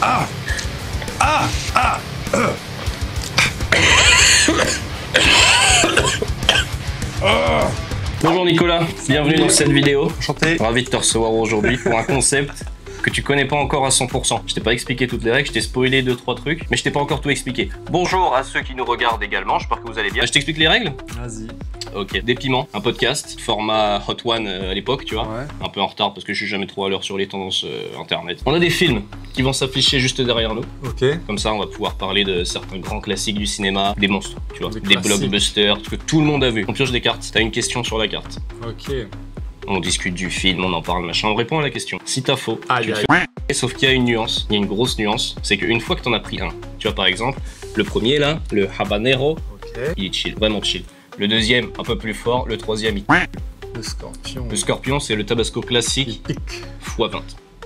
Ah Ah Ah Bonjour Nicolas, bienvenue dans cette vidéo. Enchanté. Ravi de te recevoir aujourd'hui pour un concept que tu connais pas encore à 100%. Je t'ai pas expliqué toutes les règles, je t'ai spoilé 2-3 trucs, mais je t'ai pas encore tout expliqué. Bonjour à ceux qui nous regardent également, j'espère que vous allez bien. Je t'explique les règles? Vas-y. Ok, des piments, un podcast, format Hot One à l'époque, tu vois. Ouais. Un peu en retard parce que je suis jamais trop à l'heure sur les tendances internet. On a des films qui vont s'afficher juste derrière nous. Ok. Comme ça, on va pouvoir parler de certains grands classiques du cinéma, des monstres, tu vois, Des des classiques. blockbusters, ce que tout le monde a vu. On pioche des cartes, t'as une question sur la carte. Ok. On discute du film, on en parle, machin, on répond à la question. Si t'as faux, Aïe, tu te aïe. fais... Sauf qu'il y a une nuance, il y a une grosse nuance, c'est qu'une fois que t'en as pris un, tu vois par exemple, le premier là, le habanero, Ok. il est chill, vraiment chill. Le deuxième, un peu plus fort, le troisième, il... Le scorpion. Le scorpion, c'est le tabasco Il classique pique. x20.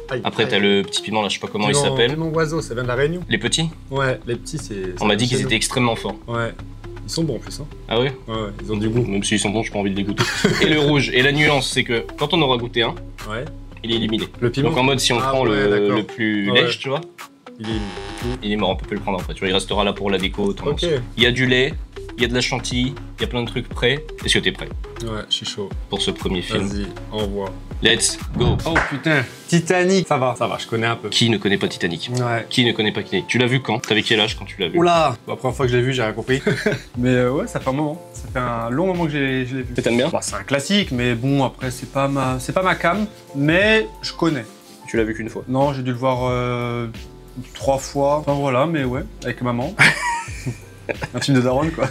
Aïe, Après, aïe. t'as le petit piment là, je sais pas comment il Piment- s'appelle. Piment oiseau, ça vient de la Réunion. Les petits, Ouais, les petits, c'est. on m'a dit qu'ils chez étaient extrêmement forts. nous. Ouais. Ils sont bons en plus, hein. Ah ouais? Ouais, ils ont du goût. Même s'ils sont bons, j'ai pas envie de les goûter. Et le rouge, et la nuance, c'est que quand on aura goûté un, Ouais. il est éliminé. Le piment. Donc en mode si on Ah prend ouais, d'accord. le plus Ouais. lèche, tu vois, Il est. il est mort, on peut plus le prendre après. Tu vois, il restera là pour la déco. tendance. Ok. Il y a du lait, il y a de la chantilly, il y a plein de trucs prêts. Est-ce que t'es prêt Ouais, je suis chaud. pour ce premier film? Vas-y, envoie. Let's go. Oh putain. Titanic. Ça va, je connais un peu. Qui ne connaît pas Titanic? Ouais. Qui ne connaît pas Titanic? Tu l'as vu quand? T'avais quel âge quand tu l'as vu? Oula. La première fois que je l'ai vu, j'ai rien compris. Mais ouais, ça fait un moment. Ça fait un long moment que je l'ai vu. Tu t'aimes bien? Bah, c'est un classique, mais bon, après, c'est pas ma cam. Mais je connais. Tu l'as vu qu'une fois. Non, j'ai dû le voir 3 fois. Enfin voilà, mais ouais, avec maman. Un film de daronne, quoi.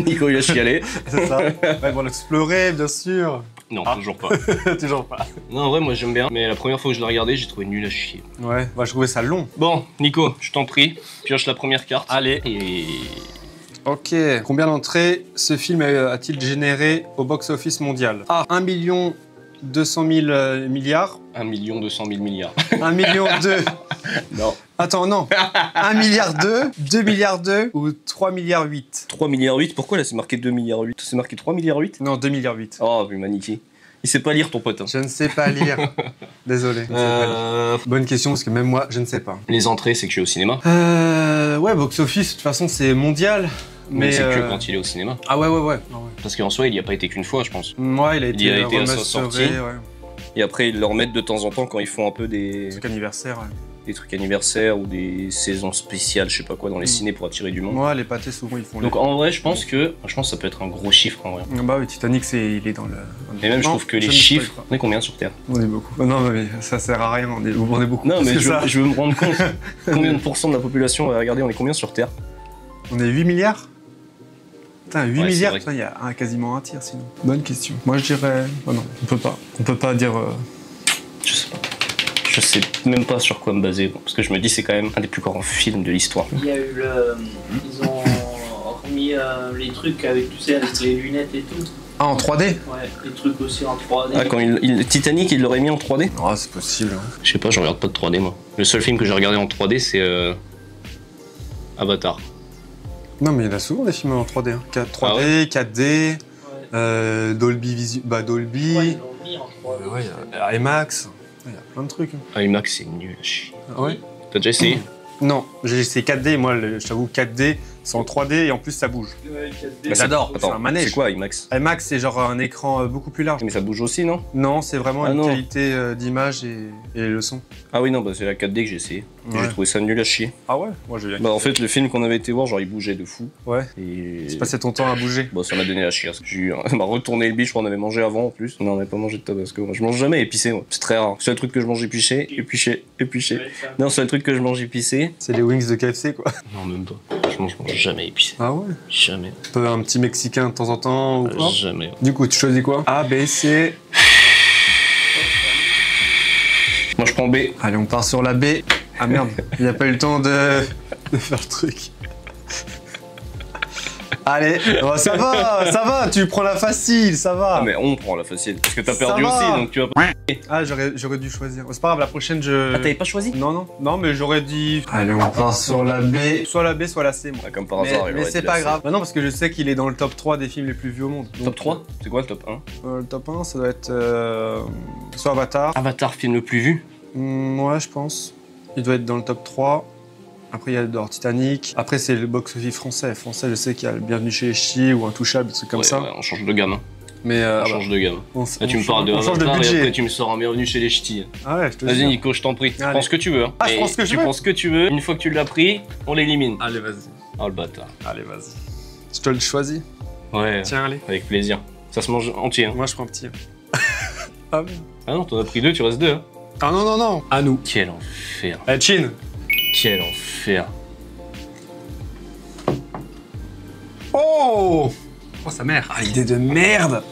Nico, il a chialé. C'est ça. Ouais, bon, l'explorer, bien sûr. Non, Ah. toujours pas. Toujours pas. Non, en vrai, moi j'aime bien, mais la première fois que je l'ai regardé, j'ai trouvé nul à chier. Ouais, bah, je trouvais ça long. Bon, Nico, je t'en prie, pioche la première carte. Allez. Et... Ok. Combien d'entrées ce film a-t-il généré au box-office mondial? A. 1 200 000 milliards. 1 200 000 milliards. 1 million 2. Non. Attends, non. 1 milliard 2, 2 milliards 2 ou 3 milliards 8? 3 milliards 8, pourquoi là c'est marqué 2 milliards 8? C'est marqué 3 milliards 8? Non, 2 milliards 8. Oh, vu Maniki. Il sait pas lire ton pote. Hein. Je ne sais pas lire. Désolé. je ne sais pas lire. Bonne question, parce que même moi, je ne sais pas. Les entrées, c'est que je suis au cinéma. Ouais, box-office, de toute façon, c'est mondial. Mais Mais c'est que quand il est au cinéma. Ah ouais. Ah ouais. Parce qu'en soi, il n'y a pas été qu'une fois, je pense. Ouais, il a Il y a été été à sa remasteré, sortie. ouais. Et après, ils le remettent de temps en temps quand ils font un peu des Truc anniversaire, ouais. trucs anniversaires ou des saisons spéciales, je sais pas quoi, dans les ciné pour attirer du monde. Moi, les pâtés, souvent, ils font Donc en vrai, je pense que ça peut être un gros chiffre en vrai. Bah oui, Titanic, il est dans le... Et même, je Non, trouve que les ne chiffres... spoil On est combien sur Terre? pas. On est beaucoup. Non, mais ça sert à rien, on est beaucoup. Non, plus mais que je ça. veux me rendre compte. Combien de pourcents de la population va regarder? On est combien sur Terre? On est 8 milliards? Putain, 8 Ouais, c'est milliards, vrai. putain, il y a quasiment un tiers sinon. Bonne question. Moi, je dirais... Oh non, on peut pas. On peut pas dire... Je sais pas. Je sais même pas sur quoi me baser, parce que je me dis c'est quand même un des plus grands films de l'histoire. Il y a eu le. Ils ont remis les trucs avec, tu sais, avec les lunettes et tout. Ah, en 3D? Ouais, les trucs aussi en 3D. Ah, quand Titanic, il l'aurait mis en 3D? Ah, c'est possible. Hein. Je sais pas, je regarde pas de 3D moi. Le seul film que j'ai regardé en 3D, c'est Avatar. Non, mais il y en a souvent des films en 3D. Hein. 3D, Ah ouais 4D, Ouais. Dolby Vision... Bah, Dolby... Ouais, ils l'ont mis en 3D. Ouais, il y a IMAX. Il y a plein de trucs. Hein. IMAX, c'est nul à chier. Ah ouais? T'as déjà essayé? Non, j'ai essayé 4D, moi, je t'avoue, 4D, c'est en 3D et en plus, ça bouge. Ouais, 4D. Mais j'adore. Attends, c'est un manège. c'est quoi IMAX? IMAX, c'est genre un écran beaucoup plus large. Mais ça bouge aussi, non? Non, c'est vraiment Ah une non. qualité d'image et le son. Ah oui, non, bah c'est la 4D que j'ai essayé. Et Ouais. j'ai trouvé ça nul à chier. Ah ouais? Moi, j'ai bien. Bah en fait, le film qu'on avait été voir, genre il bougeait de fou. Ouais. Et... Tu passais ton temps à bouger. Bon, ça m'a donné la chiasse. Ça m'a retourné le biche, je crois qu'on avait mangé avant en plus. Non, on n'avait pas mangé de tabasco. Moi, je mange jamais épicé, moi. C'est très rare. Le seul truc que je mange épicé. Non, le seul truc que je mange épicé. C'est les wings de KFC, quoi. Non, même pas. Franchement, je mange jamais épicé. Ah ouais? Jamais. Un petit mexicain de temps en temps ou pas? Jamais. Du coup, tu choisis quoi? A, B, C. Moi, je prends B. Allez, on part sur la B. Ah merde, il n'y a pas eu le temps de faire le truc. Allez, oh, ça va, tu prends la facile, ça va. Ah, mais on prend la facile. Parce que t'as Ça perdu va. aussi, donc tu vas pas. Ah, j'aurais dû choisir. C'est pas grave, la prochaine, je... Ah, t'avais pas choisi? Non, mais j'aurais dit... Allez, on part sur la B. Soit la B, soit la C, moi. Ah, comme par hasard, il Mais aurait c'est dit pas la C. grave. Bah non, parce que je sais qu'il est dans le top 3 des films les plus vus au monde. Donc, Top 3? C'est quoi le top 1? Le top 1, ça doit être... soit Avatar. Avatar, film le plus vu? Ouais, je pense. Il doit être dans le top 3. Après, il y a d'or Titanic. Après, c'est le box-office français. Français, je sais qu'il y a le Bienvenu chez les Ch'tis ou Intouchable, des trucs comme ça. Ouais, on change de gamme. Hein. Mais On change de gamme. Là, tu me parles de on change de Avatar et budget. après tu me sors un Bienvenu chez les Ch'tis. Ah ouais, je te Vas-y jure. Nico, je t'en prie. Allez. Prends ce que tu veux. Hein. Ah, je Et prends ce que je tu veux. prends ce que tu veux. Une fois que tu l'as pris, on l'élimine. Allez, vas-y. Oh le bâtard. Allez, vas-y. Je te le choisis. Ouais, Tiens, allez. avec plaisir. Ça se mange entier. Hein. Moi, je prends un petit. Ah, merde. Ah non, t'en as pris 2, tu restes 2. Hein. Ah non, non, non. À nous. Quel enfer. Eh, Chin. Quel enfer. Oh. Oh, sa mère. Ah, l'idée de merde.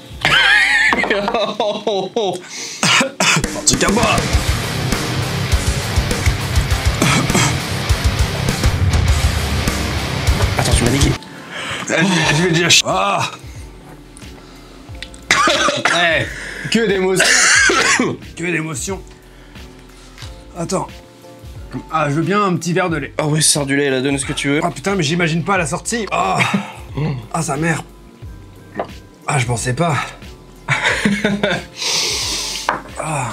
Truc à boire. Attends, tu m'as dit qui? Je vais dire. Ah. Eh, que d'émotions. Que d'émotions. Attends. Ah, je veux bien un petit verre de lait. Ah ouais, sers du lait, la donne ce que tu veux. Ah putain, mais j'imagine pas la sortie. Ah, ah sa mère. Ah, je pensais pas. Ah.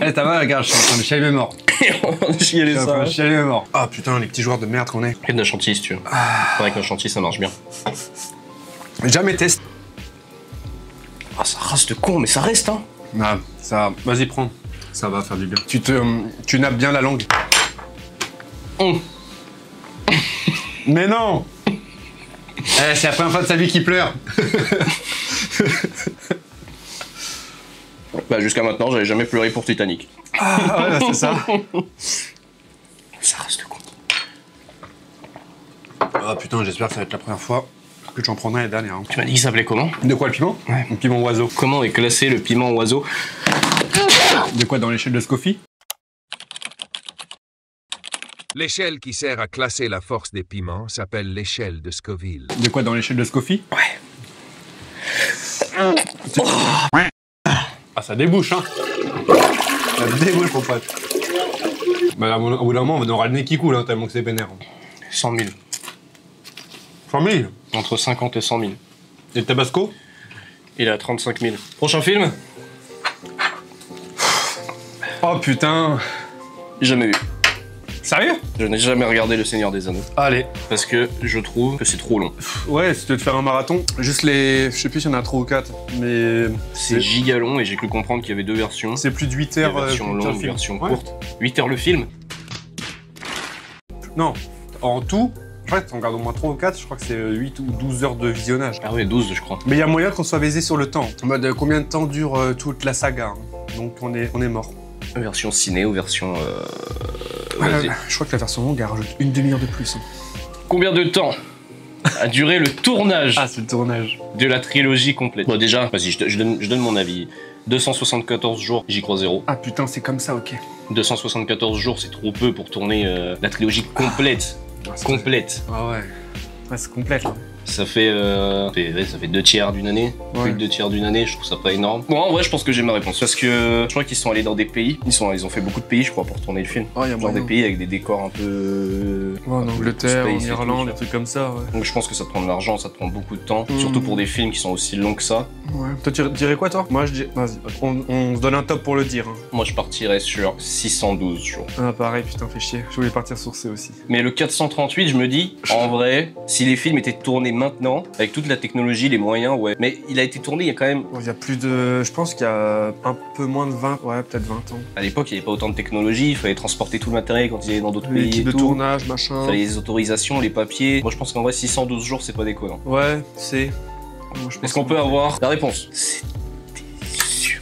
Eh, ça va, regarde, je suis en train de chialer mes morts. On a chialé Je suis en train ça. de chialer mes morts. Ah putain, les petits joueurs de merde qu'on est. Fais de la chantilly si tu veux. C'est vrai que la chantilly ça marche bien. Jamais testé. Ah, ça rase de con, mais ça reste, hein. Ah, ça. Vas-y, prends. Ça va faire du bien. Tu nappes bien la langue. Mais non. Eh, c'est la première fois de sa vie qu'il pleure. Bah, jusqu'à maintenant, j'avais jamais pleuré pour Titanic. Ah ouais, c'est ça. Ça reste de con. Ah putain, j'espère que ça va être la première fois que j'en prendrai la dernière. Hein. Tu m'as dit qu'il s'appelait comment? De quoi, le piment? Ouais. Le piment oiseau. Comment est classé le piment oiseau? De quoi, dans l'échelle de Scofie? L'échelle qui sert à classer la force des piments s'appelle l'échelle de Scoville. De quoi, dans l'échelle de Scofie? Ouais. Ah, ça débouche, hein. Ça débouche, mon pote. Bah, au bout d'un moment, on aura le nez qui coule, hein, tellement que c'est vénère. 100 000. 100 000. Entre 50 et 100 000. Et le tabasco? Il a 35 000. Prochain film? Oh putain. Jamais vu. Sérieux? Je n'ai jamais regardé Le Seigneur des Anneaux. Allez. Parce que je trouve que c'est trop long. Ouais, si tu veux te faire un marathon, juste les... Je sais plus s'il y en a 3 ou 4, mais... C'est giga long et j'ai cru comprendre qu'il y avait 2 versions. C'est plus de 8 Une heures. version 8 heures longue, de une film. version Ouais. courte. 8 heures le film? Non, en tout, je crois que tu en regardes au moins 3 ou 4, je crois que c'est 8 ou 12 heures de visionnage. Ah ouais, 12 je crois. Mais il y a moyen qu'on soit baisé sur le temps. En mode, combien de temps dure toute la saga, hein. Donc on est mort. Version ciné ou version... Ah, vas-y. je crois que la version longue, elle rajoute une demi-heure de plus. Hein. Combien de temps a duré le tournage c'est le tournage. de la trilogie complète? Bon déjà, vas-y, je donne mon avis. 274 jours, j'y crois 0. Ah putain, c'est comme ça, ok. 274 jours, c'est trop peu pour tourner la trilogie complète. Complète. Ah ouais. Ouais, c'est complète, là. Ça fait 2 tiers d'une année. Ouais. Plus de 2 tiers d'une année, je trouve ça pas énorme. Bon, en vrai, je pense que j'ai ma réponse. Parce que je crois qu'ils sont allés dans des pays. Ils ont fait beaucoup de pays, je crois, pour tourner le film. Oh, y a Genre des moyen. pays avec des décors un peu... Ouais, en Angleterre, en Space et tout, Irlande, tu des vois. trucs comme ça, ouais. Donc je pense que ça te prend de l'argent, ça te prend beaucoup de temps. Mhm. Surtout pour des films qui sont aussi longs que ça. Ouais. Toi, tu dirais quoi, toi? Moi, je dis... Vas-y, on se donne un top pour le dire. Hein. Moi, je partirais sur 612 jours. Ah, pareil, putain, fait chier. Je voulais partir sur C aussi. Mais le 438, je me dis, en vrai, si les films étaient tournés maintenant, avec toute la technologie, les moyens, ouais. Mais il a été tourné il y a quand même... Il y a plus de... Je pense qu'il y a un peu moins de 20... Ouais, peut-être 20 ans. À l'époque, il n'y avait pas autant de technologie, il fallait transporter tout le matériel quand ils allaient dans d'autres pays L'équipe et de tout. tournage, machin. Il fallait les autorisations, les papiers. Moi, je pense qu'en vrai, 612 jours, c'est pas déconnant. Ouais, c'est... Moi, je pense Est-ce qu'on peut avoir la réponse?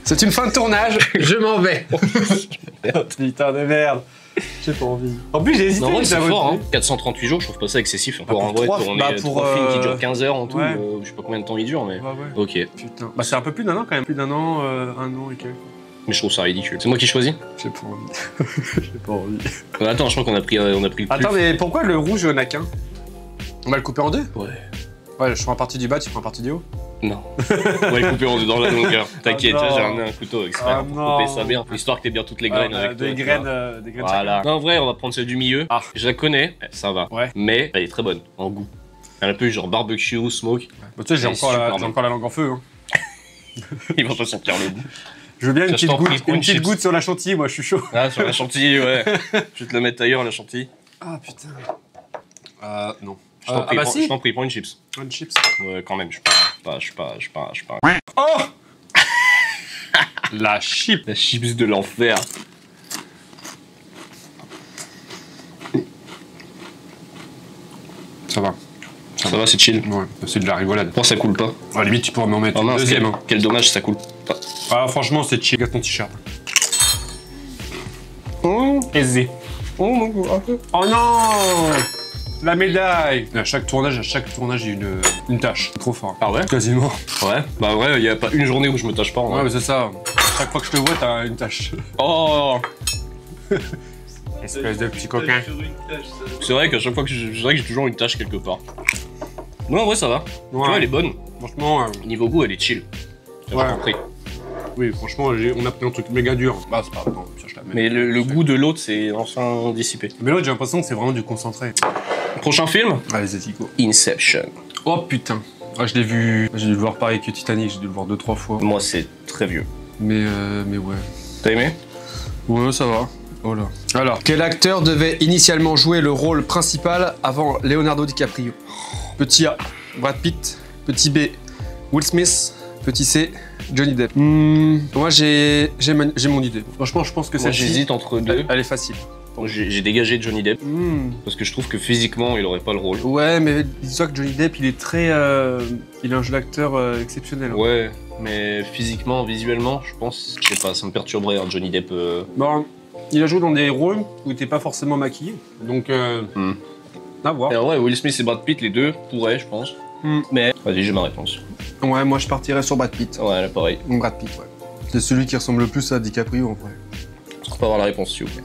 C'est une fin de tournage, je m'en vais. Putain de merde. J'ai pas envie. En plus, j'ai hésité. Non, en vrai, c'est j'avais fort, hein. retenu. 438 jours, je trouve pas ça excessif. Hein. Bah, Pour pour en vrai, trois- tourner bah, pour, 3 films qui durent 15 heures en tout, ouais. je sais pas combien de temps ils durent, mais... Ouais, ouais. Ok, Putain. Bah, c'est un peu plus d'un an quand même. Plus d'un an, un an et quelques. mais je trouve ça ridicule. C'est moi qui choisis? J'ai pas envie. J'ai pas envie. Attends, je crois qu'on a pris le plus. Attends, mais pourquoi le rouge, il y en a qu'un? On va le couper en deux? Ouais. Ouais, je prends un partie du bas, tu prends un partie du haut. Non. On va les couper en deux dans la longueur. T'inquiète, Ah non. j'ai ramené un couteau exprès Ah pour non. couper ça bien. Histoire que t'aies bien toutes les graines avec toi. des tu graines, vois. des graines. Voilà. Non, en vrai, on va prendre celle du milieu. Ah. Je la connais, ça va. Ouais. Mais elle est très bonne en goût. Elle est un peu genre barbecue, smoke. Bah, tu sais, j'ai Elle est encore, super j'ai bonne. encore la langue en feu. Hein. Il va pas sentir le goût. Je veux bien une Ça, je t'en prie, petite prends une chips. goutte sur la chantilly, moi je suis chaud. Ah, sur la chantilly, ouais. Je vais te la mettre ailleurs, la chantilly. Ah putain. Non. Je t'en prie, bah prends- si. je t'en prie, prends une chips. Une chips. Ouais, quand même, je suis pas. Oh. La chip. La chips de l'enfer. Ça va. Ça va, c'est chill. Ouais, c'est de la rigolade. Pourquoi ça coule pas? À la limite, tu pourrais m'en mettre Oh une mince, deuxième. Hein. quel dommage, ça coule pas. Ah, franchement, c'est chill. Regarde ton t-shirt. Aisé. Oh non. La médaille. À chaque tournage, il y a une tâche. Trop fort. Ah ouais? Quasiment. Ouais, bah ouais, il y a pas une journée où je me tâche pas en Ouais, vrai. mais c'est ça. Chaque fois que je te vois, t'as une tâche. Oh! Espèce de petit coquin. C'est vrai qu'à chaque fois que j'ai toujours une tâche quelque part. Non, en vrai, ça va. Tu vois, elle est bonne. Franchement, Niveau goût, elle est chill. J'ai Ouais. compris. oui, franchement, on a pris un truc méga dur. Bah, c'est pas grave, je la mets. Mais le goût de l'autre, c'est enfin dissipé. Mais l'autre, j'ai l'impression que c'est vraiment du concentré. Prochain film? Allez, c'est go. Inception. Oh putain. Ah, je l'ai vu. J'ai dû le voir pareil que Titanic, j'ai dû le voir 2-3 fois. Moi, c'est très vieux. Mais ouais. T'as aimé? Ouais, ça va. Oh là. Alors, quel acteur devait initialement jouer le rôle principal avant Leonardo DiCaprio? Petit A, Brad Pitt. Petit B, Will Smith. Petit C, Johnny Depp. Moi, j'ai mon idée. Franchement, je pense que Moi, celle-ci, j'hésite entre deux. elle est facile. J'ai dégagé Johnny Depp parce que je trouve que physiquement, il aurait pas le rôle. Ouais, mais dis-toi que Johnny Depp, il est très... il est un jeu d'acteur exceptionnel. Hein. Ouais, mais physiquement, visuellement, je pense, je sais pas, ça me perturberait un Johnny Depp. Bon, il a joué dans des rôles où il était pas forcément maquillé. Donc, à voir. Et ouais, Will Smith et Brad Pitt, les deux pourraient, je pense. Mais vas-y, j'ai ma réponse. Ouais, moi, je partirais sur Brad Pitt. Ouais, là, pareil. Brad Pitt, ouais. C'est celui qui ressemble le plus à DiCaprio, en vrai. On peut avoir la réponse, s'il vous plaît.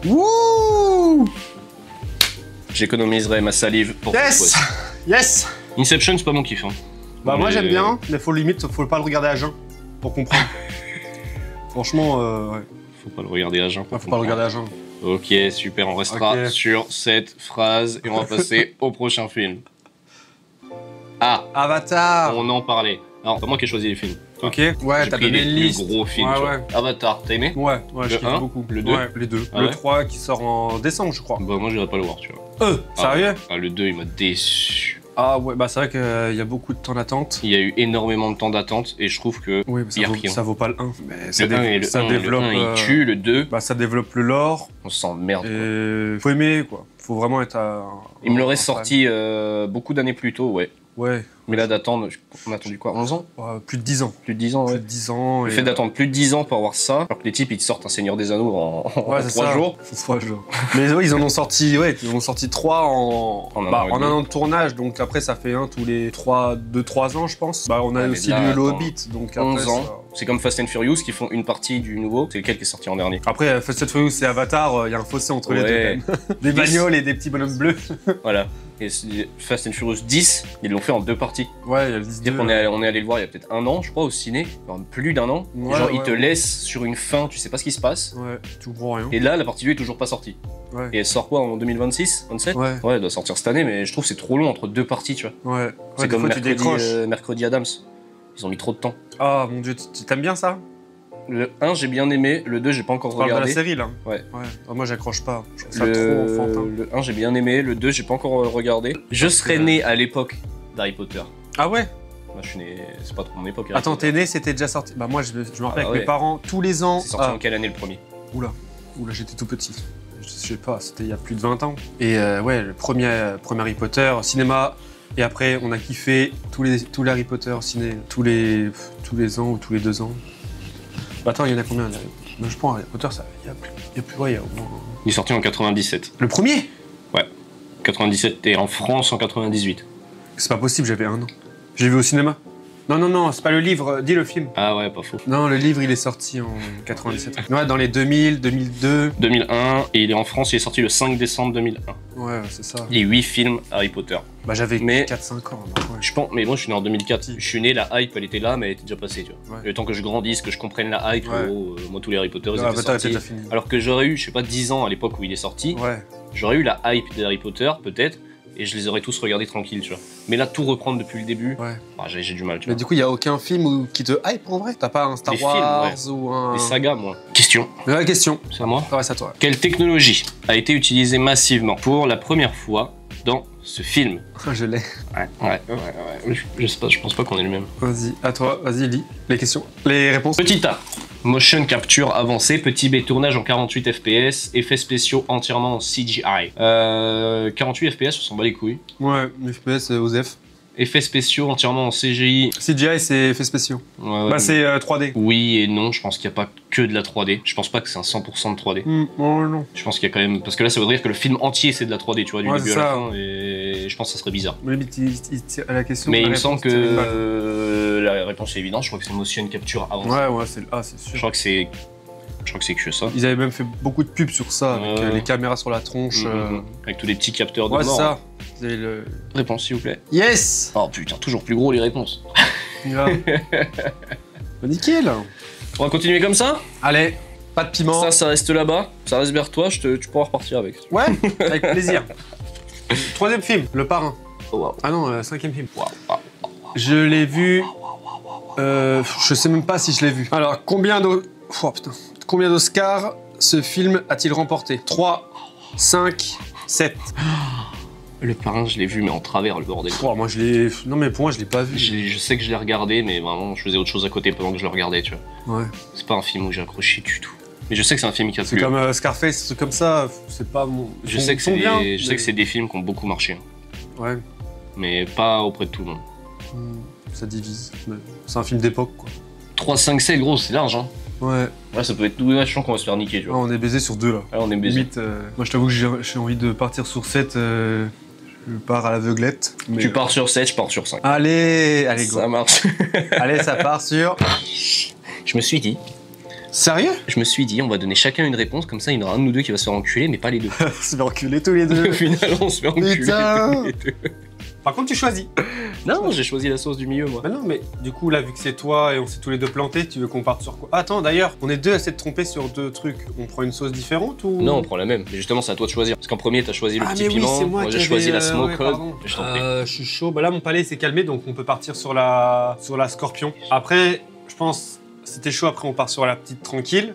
Wouh! J'économiserai ma salive pour cette Yes! fois-ci. Yes! Inception, c'est pas mon kiff. Hein. Bah, moi, Mais- j'aime bien, mais faut pas le regarder à jeun pour comprendre. Franchement, ouais. Faut pas le regarder à jeun. Faut pas le regarder à jeun. Ok, super, on restera Ok. sur cette phrase et on va passer au prochain film. Ah, Avatar! on en parlait. Alors, c'est moi qui ai choisi les films. Ok. Ouais, J'ai t'as pris donné les une plus liste. gros films. Ouais, tu vois. ouais. Avatar, t'as aimé? Ouais, je Le kiffe 1, beaucoup. le 2? Ouais, les deux. Ah le ouais 3 qui sort en décembre, je crois. Bah, moi, j'irai pas le voir, tu vois. Sérieux? Ah, le 2, il m'a déçu. Ah ouais, bah c'est vrai qu'il y a beaucoup de temps d'attente. Il y a eu énormément de temps d'attente et je trouve que Oui, mais y a rien. ça vaut pas le 1. Mais ça, le 1 et le ça 1, développe. le 1, il tue, le 2, Bah ça développe le lore. on s'emmerde. Et faut aimer, quoi. Faut vraiment être à. Il me l'aurait un fan. sorti beaucoup d'années plus tôt, ouais. Ouais. Mais là, d'attendre, on a attendu quoi, 11 ans? Plus de 10 ans. Plus de 10 ans, Plus ouais. de 10 ans. Le fait d'attendre plus de 10 ans pour avoir ça, alors que les types ils te sortent un Seigneur des Anneaux en Ouais, 3 jours. 3 jours. Mais ouais, ils en ont sorti, ils ont sorti 3 en En un bah, an et en demi. 1 an de tournage, donc après ça fait un tous les 2-3 ans, je pense. Bah, on a Ouais, mais aussi là, le attends, Hobbit, donc après. 11 ans. ça- C'est comme Fast and Furious qui font une partie du nouveau. C'est lequel qui est sorti en dernier? Après, Fast and Furious et Avatar, il y a un fossé entre les deux Ouais. quand même. Des bagnoles et des petits bonhommes bleus. Voilà. Et Fast and Furious 10, ils l'ont fait en 2 parties. Ouais, il y a le 10 C'est-à-dire qu'on est allé le voir il y a peut-être 1 an, je crois, au ciné. Enfin, plus d'1 an. Et Ouais, genre, ouais, ils te ouais. laissent sur une fin, tu sais pas ce qui se passe. Ouais, tu comprends rien. Et là, la partie 2 est toujours pas sortie. Ouais. Et elle sort quoi en 2026 27? Ouais, Ouais, elle doit sortir cette année, mais je trouve que c'est trop long entre 2 parties, tu vois. ouais. C'est Ouais, des comme fois, tu décroches. Mercredi Adams. Ils ont mis trop de temps. Ah mon dieu, tu t'aimes bien ça? Le 1, j'ai bien aimé. Le 2, j'ai pas encore On parle de la regardé. série là. Ouais. Ah, moi, j'accroche pas. Je trouve ça trop enfantin. Le 1, j'ai bien aimé. Le 2, j'ai pas encore regardé. Je serais né à l'époque d'Harry Potter. Ah ouais? Moi, je suis né. C'est pas trop mon époque. Harry Attends, Potter. t'es né, c'était déjà sorti. Bah moi, je me rappelle Ah avec ouais. mes parents, tous les ans. C'est sorti Ah, en quelle année le premier? Oula, j'étais tout petit. Je sais pas, c'était il y a plus de 20 ans. Et ouais, le premier Harry Potter, cinéma. Et après, on a kiffé tous les Harry Potter au ciné, tous les ans ou tous les 2 ans. Bah attends, il y en a combien Harry Potter? Moi, je prends Harry Potter, ça, il y a plus, ouais, il y a au moins... Il est sorti en 97. Le premier? 97 et en France en 98. C'est pas possible, j'avais 1 an. J'ai vu au cinéma. Non, c'est pas le livre, dis le film. Ah ouais, pas faux. Non, le livre, il est sorti en 97. Ouais, dans les 2000, 2002. 2001 et il est en France, il est sorti le 5 décembre 2001. Ouais, c'est ça. Il y a 8 films Harry Potter. Bah j'avais Mais- 4-5 ans. Donc, ouais. Je pense, mais moi je suis né en 2004. Je suis né, la hype elle était là, mais elle était déjà passée, tu vois. Ouais. Le temps que je grandisse, que je comprenne la hype, Ouais. moi tous les Harry Potter ils Ah, étaient Avatar était sortis. déjà fini. Alors que j'aurais eu, je sais pas, 10 ans à l'époque où il est sorti, Ouais. j'aurais eu la hype de Harry Potter, peut-être, et je les aurais tous regardés tranquilles, tu vois. Mais là, tout reprendre depuis le début, Ouais. bah, j'ai du mal, tu Mais vois. du coup, il y a aucun film qui te hype en vrai? T'as pas un Star Des Wars films, ou un. Les sagas, moi. Question, Mais la question. c'est à moi. Ça reste à toi. Quelle technologie a été utilisée massivement pour la première fois dans ce film? Je l'ai. Ouais. Je sais pas, je pense pas qu'on est le même. Vas-y, à toi. Vas-y, lis les questions. Les réponses. Petit A, motion capture avancé. Petit B, tournage en 48 FPS. Effets spéciaux entièrement en CGI. 48 FPS, on s'en bat les couilles. Ouais, FPS, OZEF. Effets spéciaux entièrement en CGI. CGI, c'est effets spéciaux. Ouais, Bah, c'est 3D. oui et non, je pense qu'il n'y a pas que de la 3D. Je pense pas que c'est un 100% de 3D. Oh non. Je pense qu'il y a quand même... Parce que là, ça voudrait dire que le film entier, c'est de la 3D, tu vois, du Ouais, début c'est à la ça. fin. Et je pense que ça serait bizarre. Mais limite, il tire à la question. Mais la il me réponse semble tire une balle. que la réponse est évidente. Je crois que c'est motion capture avancé. Ouais, c'est Je sûr. crois que c'est... que ça. Ils avaient même fait beaucoup de pubs sur ça, avec Ouais. les caméras sur la tronche. Avec tous les petits capteurs de Ouais, mort. ça. C'est le... Réponse, s'il vous plaît. Yes. Oh putain, toujours plus gros les réponses. Bah, nickel. On va continuer comme ça. Allez, pas de piment. Ça reste là-bas. Ça reste vers toi. Tu pourras repartir avec. Ouais, avec plaisir. Troisième film, Le Parrain. Oh, wow. Ah non, cinquième film. Wow. Ah. Je l'ai vu. Je sais même pas si je l'ai vu. Alors, combien d'Oscars ce film a-t-il remporté? 3, 5, 7. Le Parrain, je l'ai vu, mais en travers, le bordel. Oh, moi, je l'ai. Non, mais pour moi, je l'ai pas vu. Je sais que je l'ai regardé, mais vraiment, je faisais autre chose à côté pendant que je le regardais, tu vois. Ouais. C'est pas un film où j'ai accroché du tout. Mais je sais que c'est un film qui a C'est plu. comme Scarface, c'est comme ça. C'est pas mon. Je sais que c'est des films qui ont beaucoup marché. Ouais. Mais pas auprès de tout le monde. Ça divise. Mais c'est un film d'époque, quoi. 3, 5, 7, gros, c'est large, hein. Ouais. Ouais, ça peut être tout. Ouais, je sens qu'on va se faire niquer, tu Ah, vois. on est baisé sur 2 là. Là, on est baisé. Limite, moi je t'avoue que j'ai envie de partir sur 7. Je pars à l'aveuglette. Mais... Tu pars sur 7, je pars sur 5. Allez, go. Ça marche. Allez, ça part sur. Je me suis dit, on va donner chacun une réponse, comme ça il y en aura un de nous deux qui va se faire enculer, mais pas les deux. On se fait enculer tous les deux. Au final, on se fait enculer Putain. tous les deux. Par contre, tu choisis. Non, j'ai choisi la sauce du milieu, moi. Bah non, mais du coup, là, vu que c'est toi et on s'est tous les deux plantés, tu veux qu'on parte sur quoi? Attends, d'ailleurs, on est deux à s'être trompés sur 2 trucs. On prend une sauce différente ou. Non, on prend la même. Mais justement, c'est à toi de choisir. Parce qu'en premier, t'as choisi le Ah, petit mais oui, piment. c'est moi qui j'ai avais, choisi la smoke ouais, hog. pardon. Je t'en prie. Je suis chaud. Bah là, mon palais s'est calmé, donc on peut partir sur la scorpion. Après, je pense, c'était chaud. Après, on part sur la petite tranquille.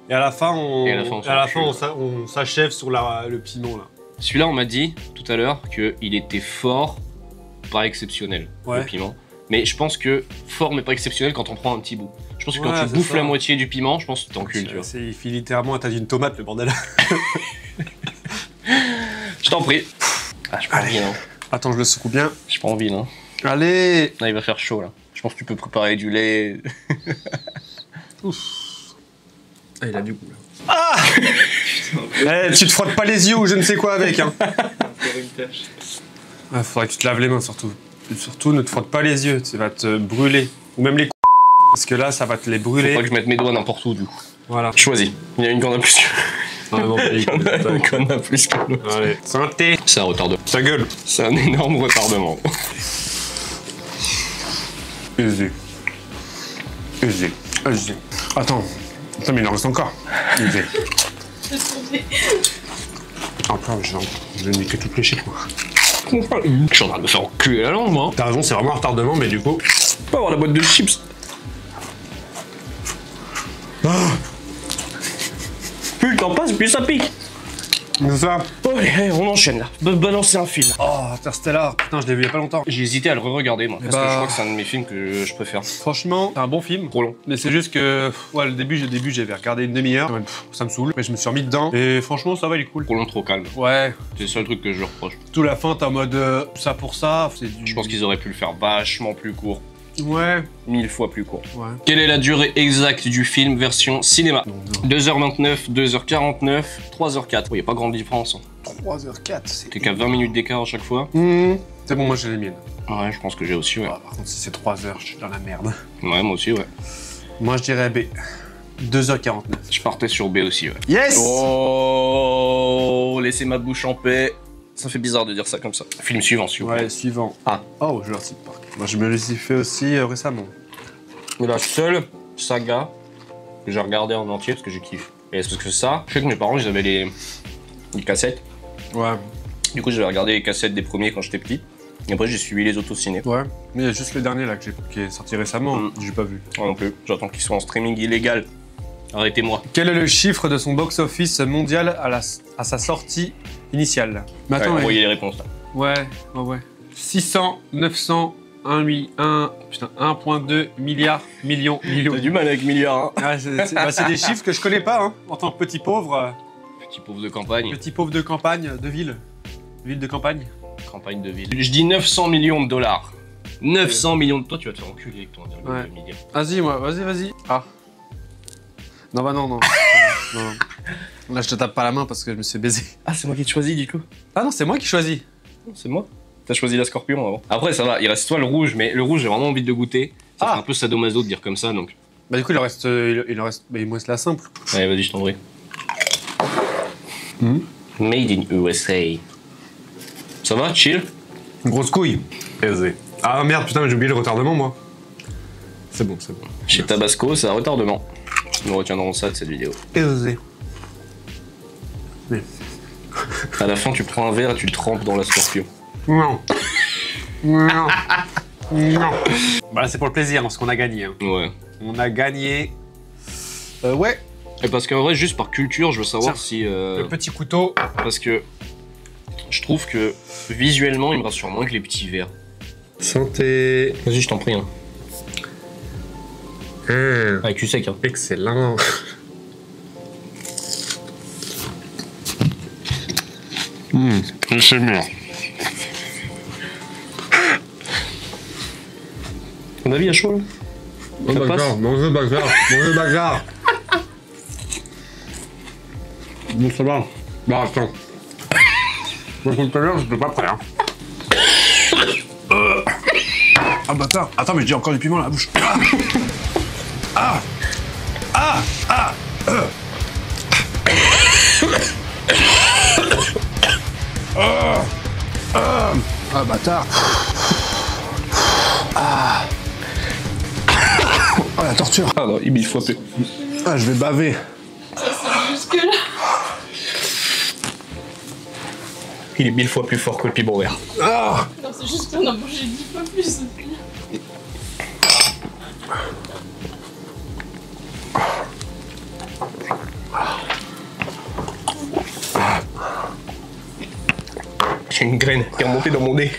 Et à la fin, on s'achève sur le piment là. Celui-là, on m'a dit tout à l'heure qu'il était fort, pas exceptionnel, Ouais. le piment. Mais je pense que fort, mais pas exceptionnel quand on prend un petit bout. Je pense que quand Ouais, tu c'est bouffes ça. la moitié du piment, je pense que tu t'encules, tu vois. Il fait littéralement à taille d'une tomate, le bordel. Je t'en prie. Ah, j'ai pas envie, hein. Attends, je le secoue bien. J'ai pas envie, non. Allez. Là, il va faire chaud, là. Je pense que tu peux préparer du lait. Ah, il a du goût là. Ah. Tu te frottes pas les yeux ou je ne sais quoi avec, hein. Faire une tâche. Faudrait que tu te laves les mains surtout. Et surtout, ne te frotte pas les yeux, ça va te brûler. Ou même les parce que là, ça va te les Faut brûler. pas que je mette mes doigts n'importe où, du coup. Voilà. Choisis. Il y en a une qu'on a plus que... Il y en a une qu'on a plus que l'autre. Allez, santé. C'est un retardement. Ta gueule. C'est un énorme retardement. Usé. Attends, mais il en reste encore. Usé. Encore, je vais niquer toutes les chips, moi. Je suis en train de me faire enculer la langue, moi. T'as raison, c'est vraiment un retardement, mais du coup. Pas avoir la boîte de chips. Plus le temps passe, plus ça pique. C'est ça. Oh, allez, on enchaîne là. Balancer un film. Oh, Interstellar, putain, je l'ai vu il y a pas longtemps. J'ai hésité à le re-regarder, moi. Parce que bah- je crois que c'est un de mes films que je préfère. Franchement, c'est un bon film. Trop long. Mais c'est juste que, ouais, le début, j'avais regardé une demi-heure. Ouais, ça me saoule. Mais je me suis remis dedans. Et franchement, ça va, il est cool. Trop long, trop calme. Ouais, C'est le seul truc que je lui reproche. tout la fin, t'es en mode ça pour ça. C'est du... Je pense qu'ils auraient pu le faire vachement plus court. Ouais. 1000 fois plus court. Ouais. Quelle est la durée exacte du film version cinéma? 2h29, 2h49, 3h04. Il n'y a pas grande différence. 3h04, c'est... T'es qu'à 20 minutes d'écart à chaque fois. C'est bon, moi j'ai les miennes. Ouais, je pense que j'ai aussi, ouais. Ah, par contre, si c'est 3h, je suis dans la merde. Ouais, moi aussi, ouais. Moi, je dirais B. 2h49. Je partais sur B aussi, ouais. Yes. Oh, laissez ma bouche en paix. Ça fait bizarre de dire ça comme ça. Film suivant, s'il vous plaît. Ouais, suivant. Ah. Oh, Jurassic Park. Moi, je me l'ai fait aussi récemment. La seule saga que j'ai regardée en entier parce que j'ai kiffé. Et c'est parce que ça, je sais que mes parents, ils avaient les cassettes. Ouais. Du coup, j'avais regardé les cassettes des premiers quand j'étais petit. Et après, j'ai suivi les autos ciné. Ouais, mais il y a juste le dernier là qui est sorti récemment, j'ai pas vu. Moi non plus. J'attends qu'ils soient en streaming illégal. Arrêtez-moi. Quel est le chiffre de son box-office mondial à sa sortie initiale? Mais attends, Envoyez les réponses là. ouais. 600, 900, 1,2 milliards, millions. T'as du mal avec milliards, hein. Ouais, c'est des chiffres que je connais pas, hein, en tant que petit pauvre. Petit pauvre de campagne. Petit pauvre de campagne, de ville. Ville de campagne. Campagne de ville. Je dis 900 millions de dollars. 900 millions de... Toi, tu vas te faire enculer avec ton 1,2 Ouais. milliard. Vas-y, moi, vas-y. Ah. Non, bah non. non. Là, je te tape pas la main parce que je me suis baisé. Ah, c'est moi qui te choisis du coup. Ah non, c'est moi qui choisis. C'est moi. T'as choisi la scorpion avant. Après, ça va, il reste toi le rouge, mais le rouge, j'ai vraiment envie de le goûter. Ça fait un peu sadomaso de dire comme ça, donc. Bah du coup, il me reste la simple. Allez, vas-y, je t'en prie. Made in USA. Ça va, chill? Une grosse couille. Ah merde, putain, mais j'ai oublié le retardement, moi. C'est bon. Chez Tabasco, c'est un retardement. Nous retiendrons ça de cette vidéo. Osé. À la fin, tu prends un verre et tu le trempes dans la scorpion. Non. Bah c'est pour le plaisir, parce qu'on a gagné. Hein. Ouais. On a gagné. Ouais. Et parce qu'en vrai, juste par culture, je veux savoir Tiens, si... Le petit couteau. Parce que je trouve que visuellement, il me rassure moins que les petits verres. Santé. Vas-y, je t'en prie. Hein. Avec du sec. Hein. Excellent. C'est mûr. Ton avis à chaud là? Ça passe? Mangez bagarre. Bon, ça va. Bah, attends. Moi, tout à l'heure, je peux pas prêt, hein. Ah, bâtard. Attends, mais j'ai encore du piment dans la bouche. Ah, bâtard. Oh, la torture. Ah non, il mille fois plus. Ah, je vais baver. Jusque-là. Il est 1000 fois plus fort que le piment vert. Ah. Non, c'est juste qu'on a mangé 10 fois plus. J'ai une graine qui est remontée dans mon nez.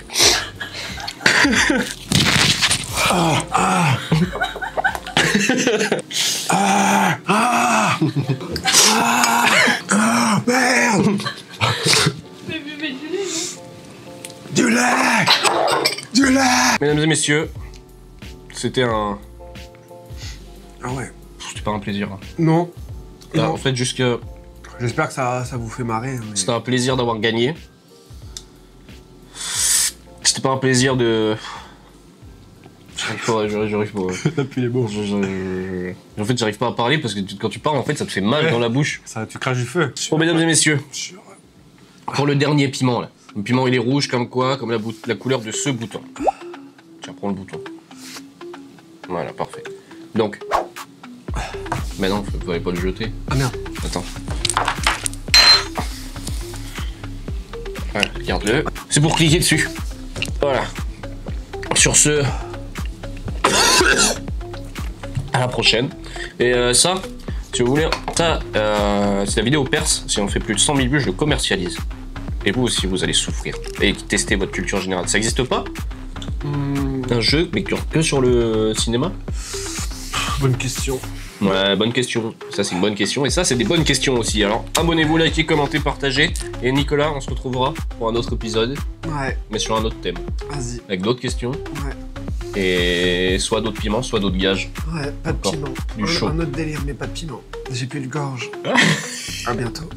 Merde. Mais buvez du lait, non? Du lait. Mesdames et messieurs, c'était un... Ah ouais. C'était pas un plaisir. Hein. Non. Là, en fait, juste que J'espère que ça vous fait marrer. Mais... c'était un plaisir d'avoir gagné. C'était pas un plaisir de... J'arrive pas. T'as plus les mots. En fait, j'arrive pas à parler parce que quand tu parles, en fait, ça te fait mal dans la bouche. Ça, tu craches du feu. Bon, mesdames et messieurs, pour le dernier piment, là. Le piment, il est rouge comme quoi? Comme la couleur de ce bouton. Tiens, prends le bouton. Voilà, parfait. Donc... Mais non, fallait pas le jeter. Ah merde. Attends. Voilà, regarde-le. C'est pour cliquer dessus. Voilà. Sur ce... à la prochaine. Et ça, si vous voulez, ça, si la vidéo perce, si on fait plus de 100 000 vues, je le commercialise. Et vous aussi, vous allez souffrir. Et tester votre culture générale. Ça existe pas? Un jeu, mais que sur le cinéma? Bonne question. Ouais, bonne question. Ça, c'est une bonne question. Et ça, c'est des bonnes questions aussi. Alors, abonnez-vous, likez, commentez, partagez. Et Nicolas, on se retrouvera pour un autre épisode, Ouais, mais sur un autre thème. vas-y. Avec d'autres questions. Ouais. Et soit d'autres piments, soit d'autres gages. Ouais, pas de Encore piment. plus chaud. Un autre délire, mais pas de piment. J'ai plus de gorge. À bientôt.